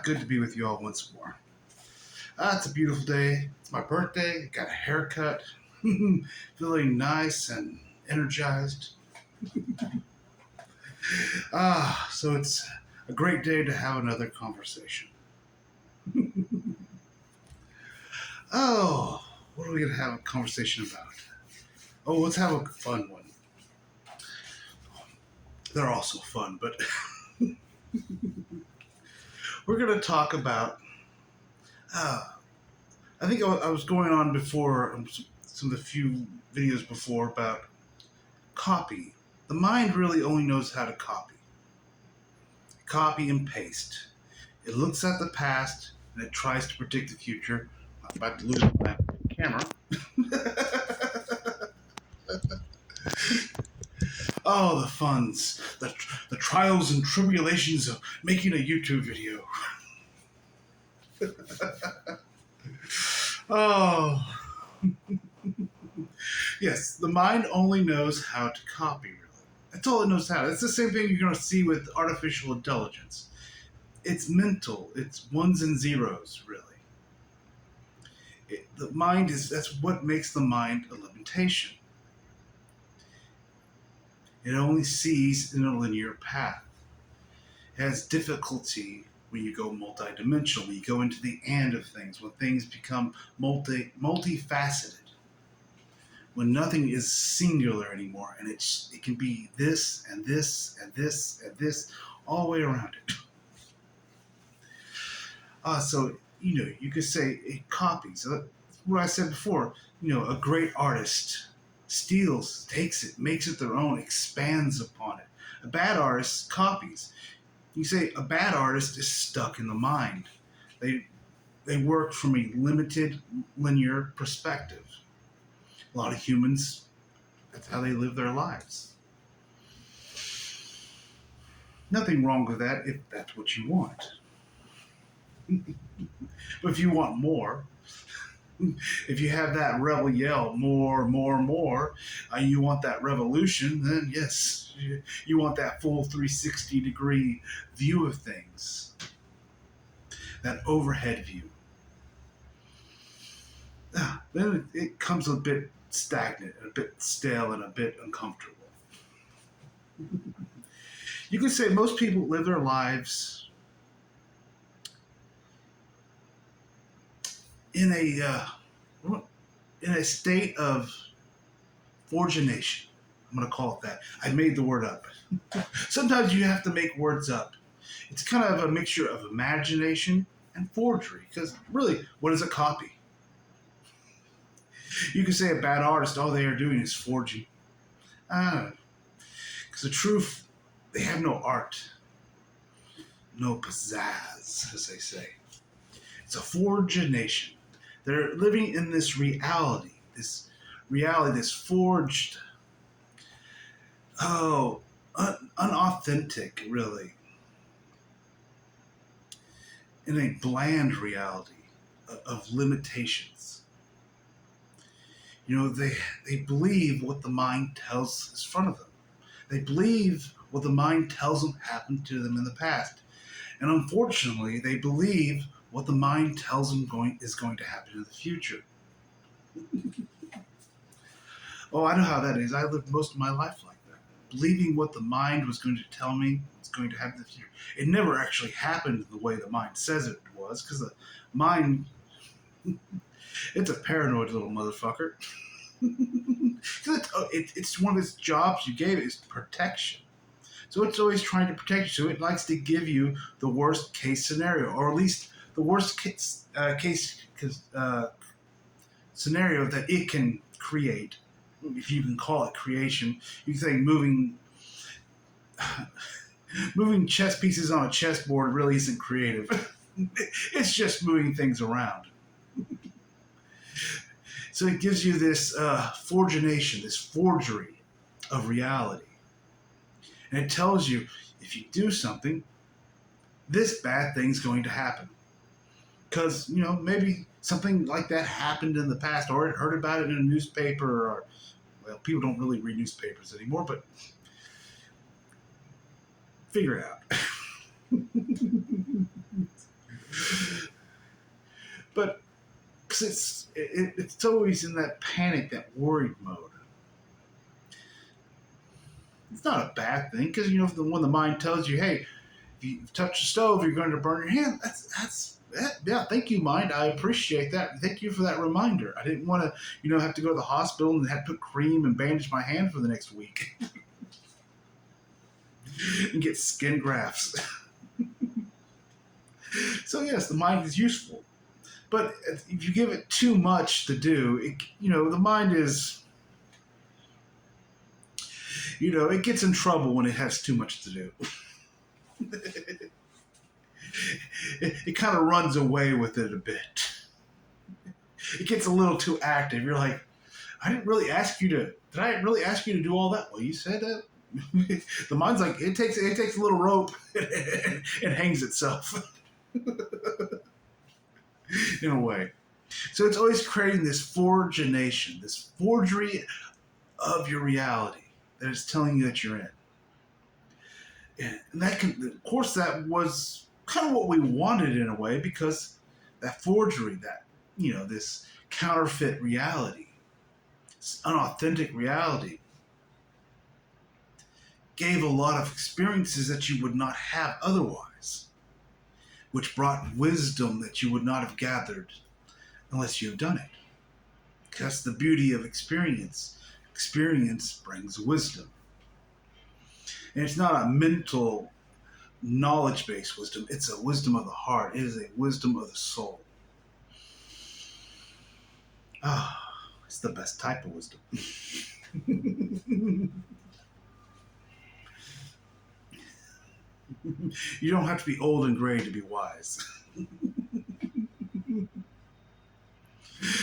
Good to be with you all once more. It's a beautiful day. It's my birthday. Got a haircut. Feeling nice and energized. So it's a great day to have another conversation. Oh, what are we going to have a conversation about? Oh, let's have a fun one. They're also fun, but we're going to talk about. I think I was going on before some of the few videos before about copy. The mind really only knows how to copy and paste. It looks at the past and it tries to predict the future. I'm about to lose my camera. Oh, the funs, the trials and tribulations of making a YouTube video. Oh, yes, the mind only knows how to copy, really. That's all it knows how. It's the same thing you're going to see with artificial intelligence. It's mental, it's ones and zeros, really. The mind that's what makes the mind a limitation. It only sees in a linear path. It has difficulty when you go multidimensional, when you go into the and of things, when things become multifaceted, when nothing is singular anymore, and it can be this and this and this and this all the way around it. So you could say it copies. What I said before. A great artist steals, takes it, makes it their own, expands upon it. A bad artist copies. You say a bad artist is stuck in the mind. They work from a limited, linear perspective. A lot of humans, that's how they live their lives. Nothing wrong with that if that's what you want. But if you want more, if you have that rebel yell, more, you want that revolution, then yes, you want that full 360-degree view of things, that overhead view. Then it comes a bit stagnant, a bit stale, and a bit uncomfortable. You could say most people live their lives in a state of forgination. I'm going to call it that. I made the word up. Sometimes you have to make words up. It's kind of a mixture of imagination and forgery. Because really, what is a copy? You can say a bad artist, all they are doing is forging. Because the truth, they have no art. No pizzazz, as they say. It's a forgination. They're living in this reality, this forged, unauthentic, really, in a bland reality of limitations. They believe what the mind tells is in front of them. They believe what the mind tells them happened to them in the past. And unfortunately, they believe what the mind tells them is going to happen in the future. Oh, I know how that is. I lived most of my life like that, believing what the mind was going to tell me was going to happen in the future. It never actually happened the way the mind says it was, because the mind, it's a paranoid little motherfucker. It's one of its jobs you gave it is protection. So it's always trying to protect you. So it likes to give you the worst case scenario, or at least the worst case scenario that it can create, if you can call it creation. You can say moving chess pieces on a chessboard really isn't creative. It's just moving things around. So it gives you this forgination, this forgery of reality. And it tells you, if you do something, this bad thing's going to happen. Because, maybe something like that happened in the past, or it heard about it in a newspaper, or, well, people don't really read newspapers anymore, but figure it out. But cause it's always in that panic, that worried mode. It's not a bad thing because when the mind tells you, "Hey, if you touch the stove, you're going to burn your hand." Yeah. Thank you, mind. I appreciate that. Thank you for that reminder. I didn't want to, have to go to the hospital and have to put cream and bandage my hand for the next week and get skin grafts. So yes, the mind is useful, but if you give it too much to do, the mind is, it gets in trouble when it has too much to do. it kind of runs away with it a bit. It gets a little too active. You're like, I didn't really ask you to. Did I really ask you to do all that? Well, you said that. The mind's like, it takes a little rope and hangs itself in a way. So it's always creating this forgination, this forgery of your reality that is telling you that you're in. And that of course, that was kind of what we wanted in a way, because that forgery, that, this counterfeit reality, this unauthentic reality, gave a lot of experiences that you would not have otherwise, which brought wisdom that you would not have gathered unless you've done it. That's the beauty of experience. Experience brings wisdom. And it's not a mental, knowledge-based wisdom. It's a wisdom of the heart. It is a wisdom of the soul. It's the best type of wisdom. You don't have to be old and gray to be wise.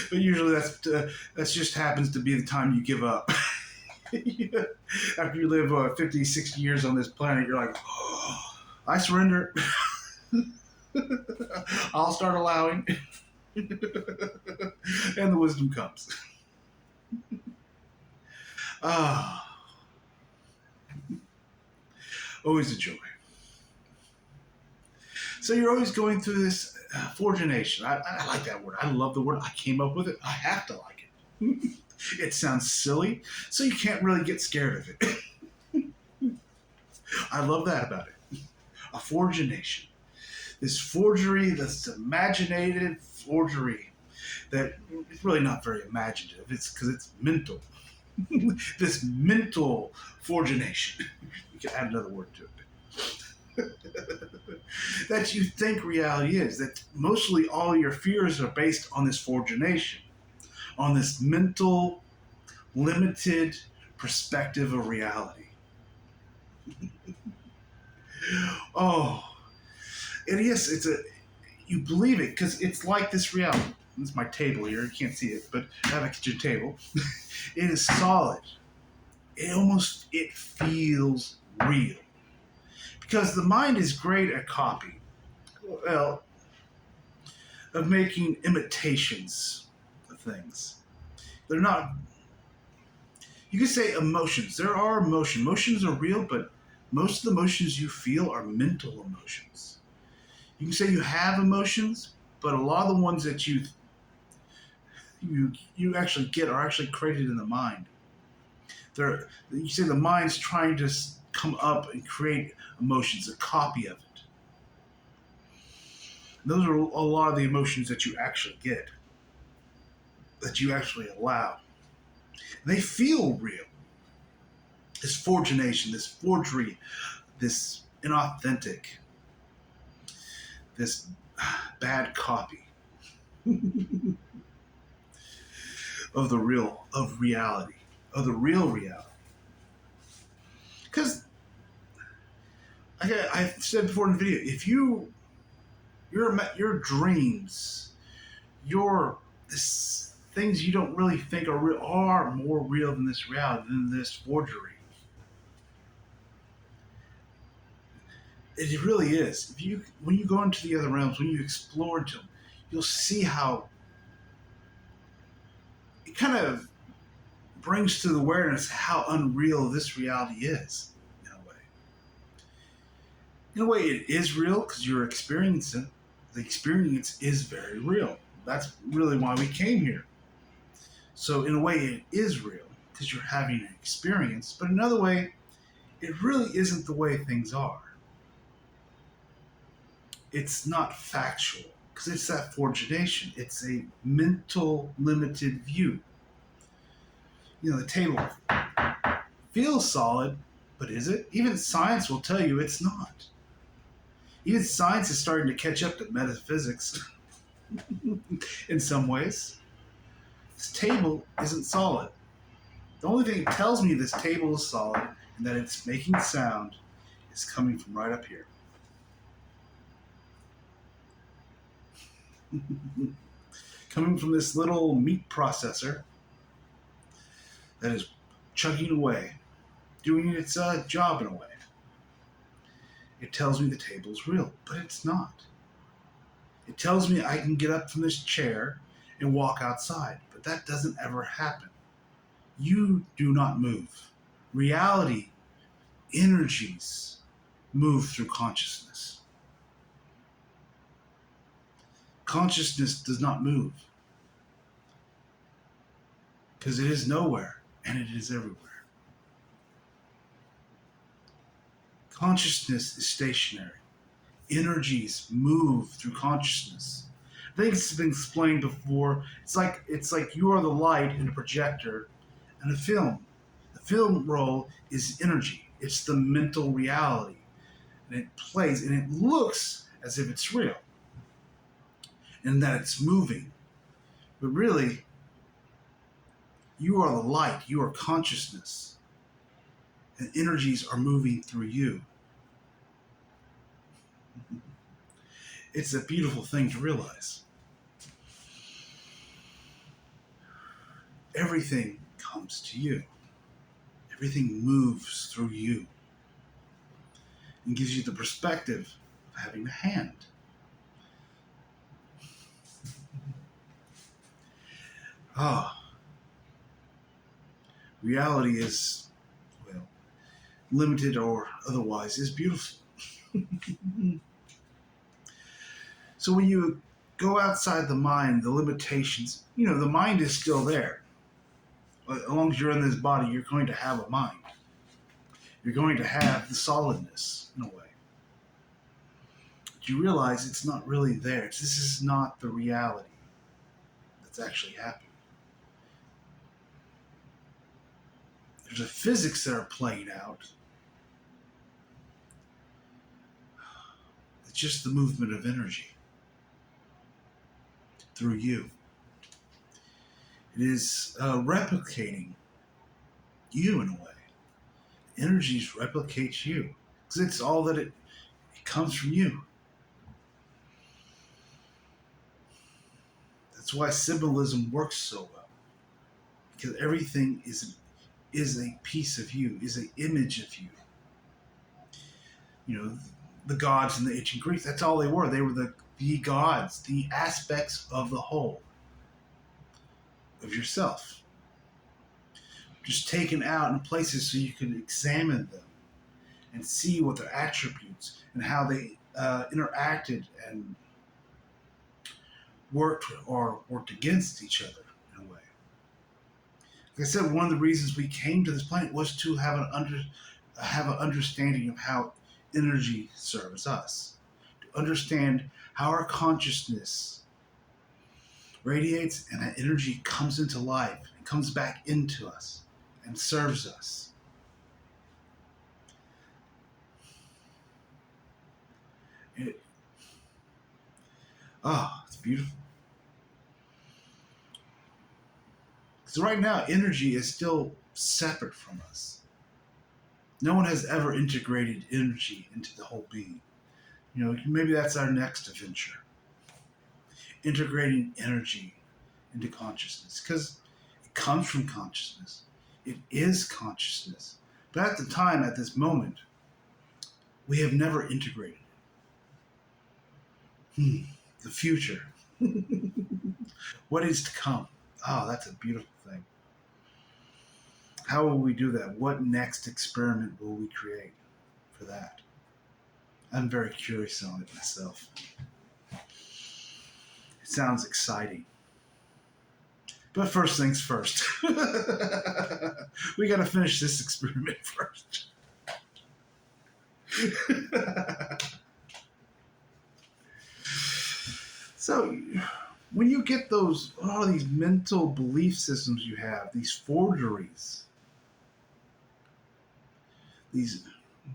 But usually that just happens to be the time you give up. After you live 50, 60 years on this planet, you're like, oh, I surrender. I'll start allowing. And the wisdom comes. Always a joy. So you're always going through this forgination. I like that word. I love the word. I came up with it. I have to like it. It sounds silly, so you can't really get scared of it. I love that about it. A forgination. This forgery, this imaginative forgery that it's really not very imaginative. It's because it's mental. This mental forgination. You can add another word to it. That you think reality is. That mostly all your fears are based on this forgination, on this mental, limited perspective of reality. Oh, and yes, you believe it because it's like this reality. This is my table here. You can't see it, but I have a kitchen table. It is solid. It feels real. Because the mind is great at copying. Well, of making imitations of things. They're not. You could say emotions. There are emotions. Emotions are real, but most of the emotions you feel are mental emotions. You can say you have emotions, but a lot of the ones that you actually get are actually created in the mind. You say the mind's trying to come up and create emotions, a copy of it. Those are a lot of the emotions that you actually get, that you actually allow. They feel real. This forgination, this forgery, this inauthentic, this bad copy of reality, of the real reality. Because I said before in the video, if your dreams, this things you don't really think are real are more real than this reality, than this forgery. It really is. When you go into the other realms, when you explore into them, you'll see how it kind of brings to the awareness how unreal this reality is. In a way, it is real because you're experiencing it. The experience is very real. That's really why we came here. So, in a way, it is real because you're having an experience, but another way, it really isn't the way things are. It's not factual because it's that forgination. It's a mental, limited view. The table feels solid, but is it? Even science will tell you it's not. Even science is starting to catch up to metaphysics in some ways. This table isn't solid. The only thing that tells me this table is solid and that it's making sound is coming from right up here. Coming from this little meat processor that is chugging away, doing its job in a way. It tells me the table's real, but it's not. It tells me I can get up from this chair and walk outside, but that doesn't ever happen. You do not move. Reality, energies move through consciousness. Consciousness does not move because it is nowhere and it is everywhere. Consciousness is stationary. Energies move through consciousness. I think it's been explained before. It's like you are the light in a projector and a film. The film roll is energy. It's the mental reality. And it plays and it looks as if it's real. And that it's moving. But really, you are the light. You are consciousness. And energies are moving through you. It's a beautiful thing to realize. Everything comes to you. Everything moves through you and gives you the perspective of having a hand. Reality is, well, limited or otherwise, is beautiful. So when you go outside the mind, the limitations, the mind is still there. As long as you're in this body, you're going to have a mind. You're going to have the solidness, in a way. But you realize it's not really there. This is not the reality that's actually happening. There's a physics that are playing out. It's just the movement of energy through you. It is replicating you in a way. Energies replicate you because it's all that it comes from you. That's why symbolism works so well, because everything is a piece of you, is an image of you. The gods in the ancient Greeks, that's all they were. They were the gods, the aspects of the whole of yourself. Just taken out in places so you can examine them and see what their attributes and how they interacted and worked against each other in a way. Like I said, one of the reasons we came to this planet was to have an understanding of how energy serves us, to understand how our consciousness radiates and that energy comes into life and comes back into us and serves us. It's beautiful. Because right now, energy is still separate from us. No one has ever integrated energy into the whole being. Maybe that's our next adventure. Integrating energy into consciousness. Because it comes from consciousness. It is consciousness. But at the time, at this moment, we have never integrated it. The future. What is to come? That's a beautiful thing. How will we do that? What next experiment will we create for that? I'm very curious on it myself. It sounds exciting. But first things first. We got to finish this experiment first. So, when you get all these mental belief systems you have, these forgeries, these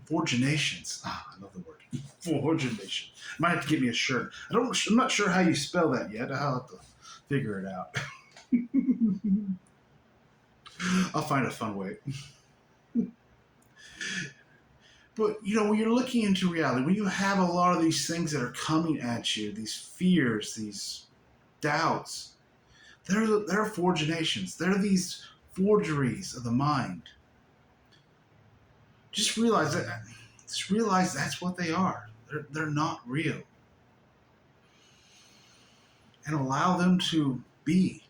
forginations. I love the word forgination. Might have to get me a shirt. I'm not sure how you spell that yet. I'll have to figure it out. I'll find a fun way. But when you're looking into reality, when you have a lot of these things that are coming at you, these fears, these doubts, they're forginations. They're these forgeries of the mind. Just realize that. Just realize that's what they are. They're not real, and allow them to be.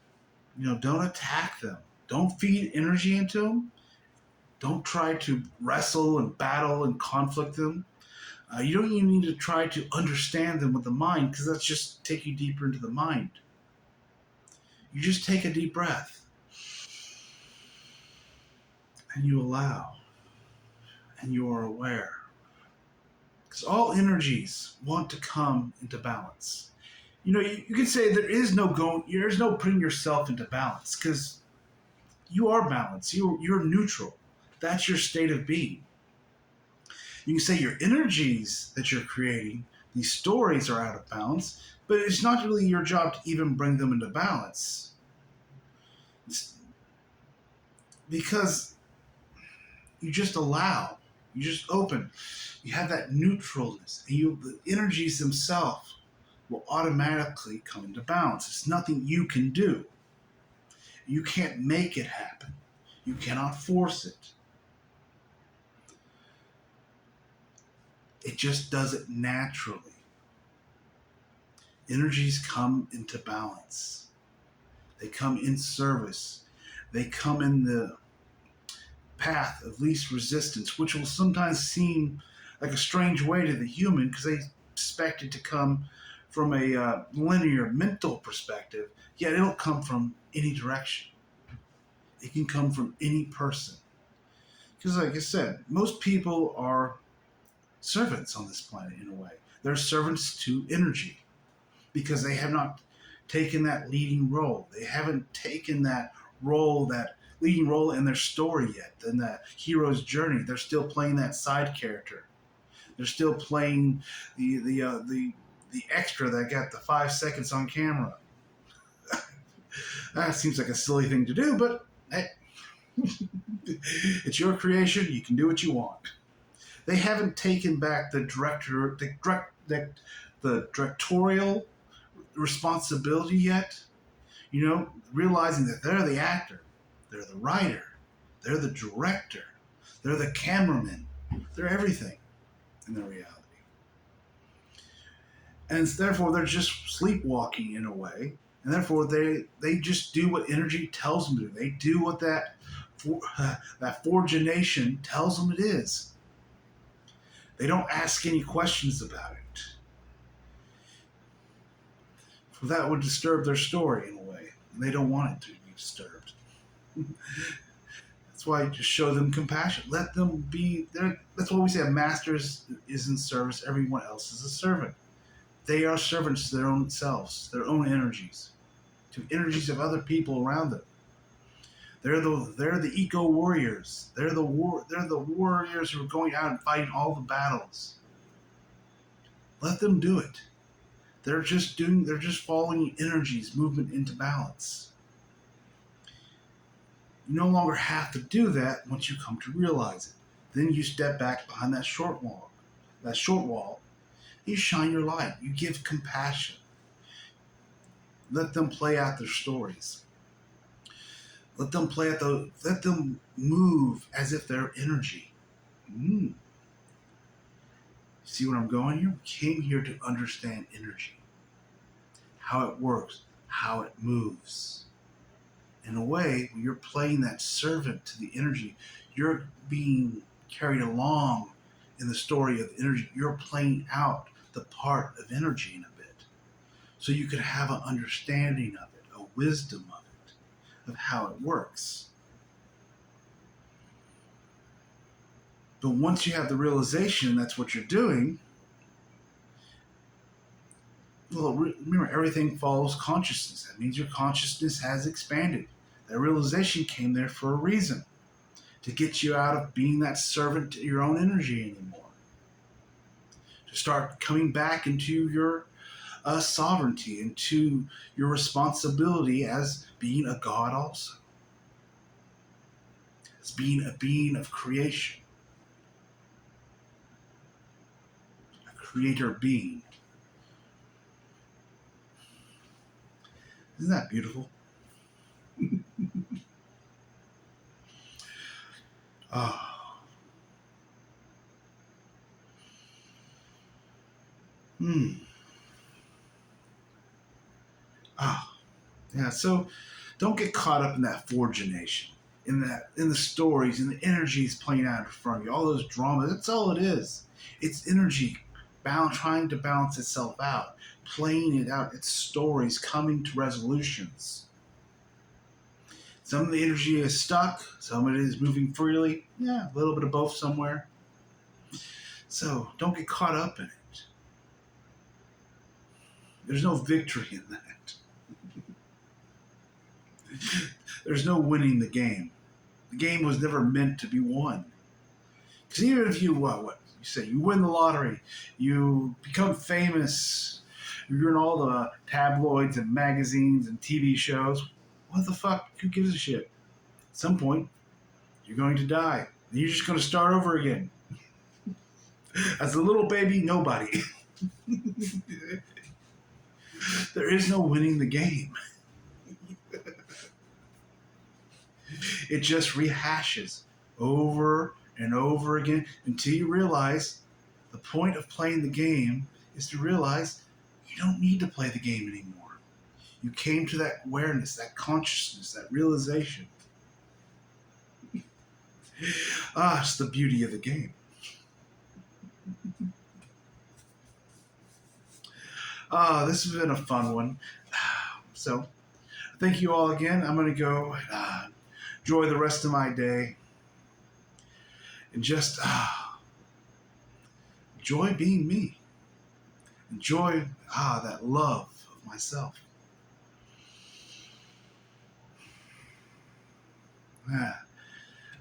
Don't attack them. Don't feed energy into them. Don't try to wrestle and battle and conflict them. You don't even need to try to understand them with the mind, because that's just take you deeper into the mind. You just take a deep breath and you allow and you are aware. Because all energies want to come into balance. You can say there's no putting yourself into balance, because you are balanced. You're neutral. That's your state of being. You can say your energies that you're creating, these stories are out of balance, but it's not really your job to even bring them into balance. Because you just allow, you just open, you have that neutralness, and the energies themselves will automatically come into balance. It's nothing you can do. You can't make it happen. You cannot force it. It just does it naturally. Energies come into balance. They come in service. They come in the path of least resistance, which will sometimes seem like a strange way to the human, because they expect it to come from a linear mental perspective, yet it'll come from any direction. It can come from any person. Because like I said, most people are servants on this planet in a way. They're servants to energy, because they have not taken that leading role. They haven't taken that leading role in their story yet, in that hero's journey. They're still playing that side character. They're still playing the extra that got the 5 seconds on camera. That seems like a silly thing to do, but hey, it's your creation. You can do what you want. They haven't taken back the directorial responsibility yet. Realizing that they're the actor, they're the writer, they're the director, they're the cameraman, they're everything in their reality. And therefore they're just sleepwalking in a way, and therefore they just do what energy tells them to do. They do what that forgination tells them it is. They don't ask any questions about it. For that would disturb their story in a way, and they don't want it to be disturbed. That's why I just show them compassion. Let them be there. That's why we say a master is in service. Everyone else is a servant. They are servants to their own selves, their own energies, to energies of other people around them. They're the eco warriors. They're the warriors who are going out and fighting all the battles. Let them do it. They're just following energies, movement into balance. You no longer have to do that once you come to realize it. Then you step back behind that short wall. You shine your light. You give compassion. Let them play out their stories. Let them move as if they're energy. See where I'm going here? We came here to understand energy, how it works, how it moves. In a way, when you're playing that servant to the energy, you're being carried along in the story of energy. You're playing out the part of energy in a bit. so you could have an understanding of it, a wisdom of it, of how it works. But once you have the realization that's what you're doing, well, remember, everything follows consciousness. That means your consciousness has expanded. That realization came there for a reason, to get you out of being that servant to your own energy anymore. To start coming back into your sovereignty, into your responsibility as being a God also. As being a being of creation. A creator being. Isn't that beautiful? Oh. Hmm. Ah. Yeah, so don't get caught up in that forgination, in the stories, in the energies playing out in front of you, all those dramas. That's all it is. It's energy trying to balance itself out, playing it out. It's stories coming to resolutions. Some of the energy is stuck, some of it is moving freely. Yeah, a little bit of both somewhere. So don't get caught up in it. There's no victory in that. There's no winning the game. The game was never meant to be won. Because even if you, what you say, you win the lottery, you become famous, you're in all the tabloids and magazines and TV shows, what the fuck? Who gives a shit? At some point, you're going to die. And you're just going to start over again. As a little baby, nobody. There is no winning the game. It just rehashes over and over again until you realize the point of playing the game is to realize you don't need to play the game anymore. You came to that awareness, that consciousness, that realization. It's the beauty of the game. This has been a fun one. So, thank you all again. I'm going to go enjoy the rest of my day and just enjoy being me. Enjoy that love of myself.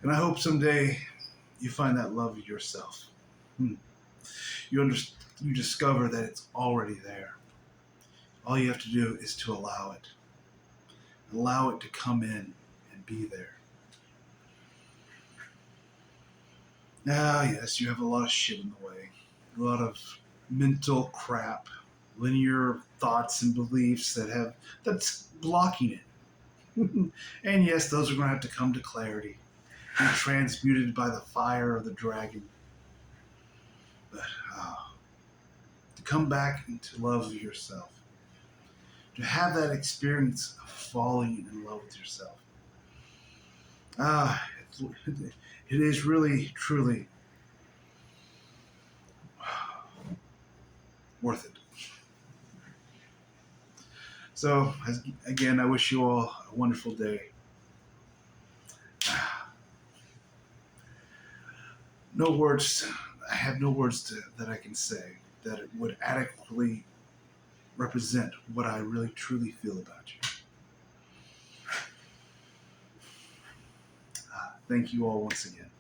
And I hope someday you find that love of yourself. You discover that it's already there. All you have to do is to allow it. Allow it to come in and be there. Now, yes, you have a lot of shit in the way. A lot of mental crap, linear thoughts and beliefs that's blocking it. And yes, those are going to have to come to clarity, be transmuted by the fire of the dragon. But to come back into love of yourself, to have that experience of falling in love with yourself. It is really, truly worth it. So, again, I wish you all a wonderful day. No words. I have no words that I can say that it would adequately represent what I really, truly feel about you. Thank you all once again.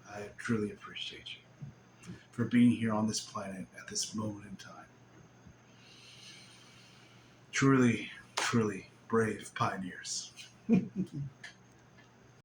I truly appreciate you for being here on this planet at this moment in time. Truly, truly brave pioneers.